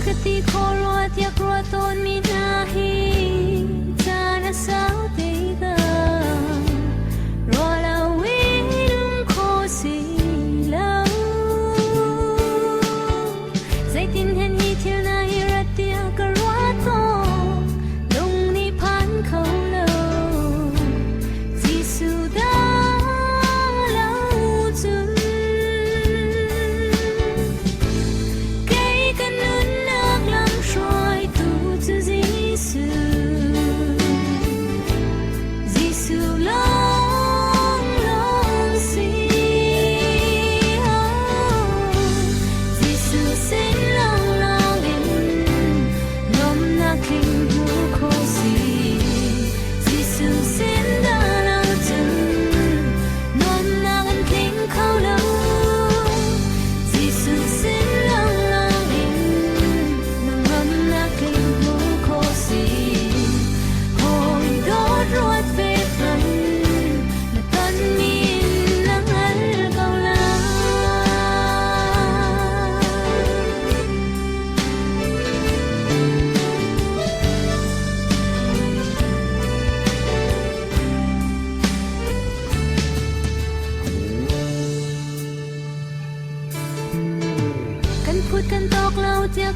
kati korot ya kroton minahi jana sautiga rola winum kosi lau zaitin hen hi til na hi ratia karwato lung ni pan khau lo jisu da lau chun cây cần nứt nước lắm soi tu cho jisu jisu long long si jisu sin long long in nom na king hu ko si jisu sin da lao chun nom na gan king khau lo jisu sin long long in nom na king hu ko si hoi do ruột về phần mà tân min nắng ăn cầu laกันพูดกันตอกเราเจีย